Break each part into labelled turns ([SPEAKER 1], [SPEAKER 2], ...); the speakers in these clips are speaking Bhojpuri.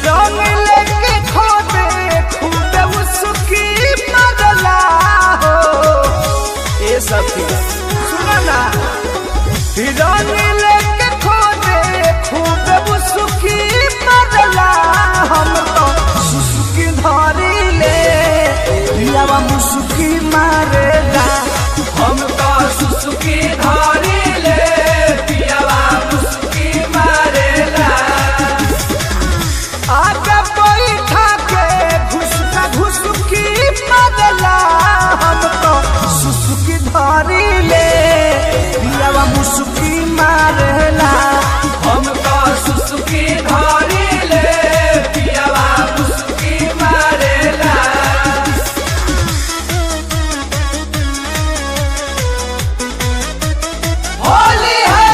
[SPEAKER 1] रंग लेके खोदे खूबे उसकी मरला हो। ये सखी सुना ना, रंग लेके खोदे खूबे उसकी मरला। हम तो सुसुकी धरी ले पियावा मुसुकी मारेला। हम तो सुसुकी धरी ले पियावा मुसुकी मारेला। आगे बैठा के घुसका घुसकी मारेला। हम तो सुसुकी धरी ले पियावा मुसुकी मारेला। हम तो सुसुकी धरी ले पियावा मुसुकी मारेला। होली है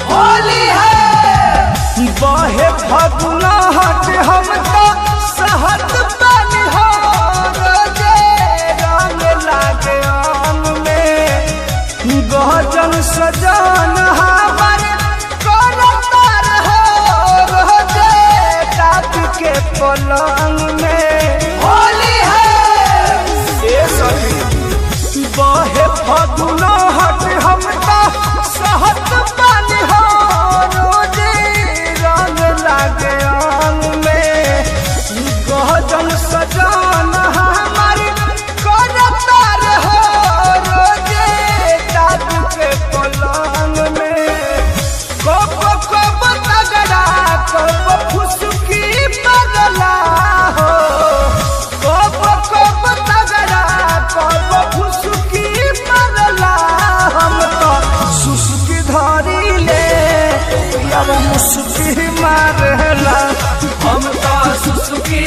[SPEAKER 1] होली है बहे फगुना हट। हम तो सहत बनी हो रोजे रंग लागे अंग में। गहजन सजन हमार करतार हो रोजे रात के पलंग में। होली है ये सभी बहे फगुना हट। हम तो सहत बनी हो रोजे रंग लागे अंग में। गहजन सजन हमार करतार हो रोजे रात के पलंग में। कब तगड़ा कब फुसकी बदला हो। कब तगड़ा कब फुसकी बदला। हम तो सुसुकी धरी ले पियावा मुसुकी मारेला। हम तो सुसुकी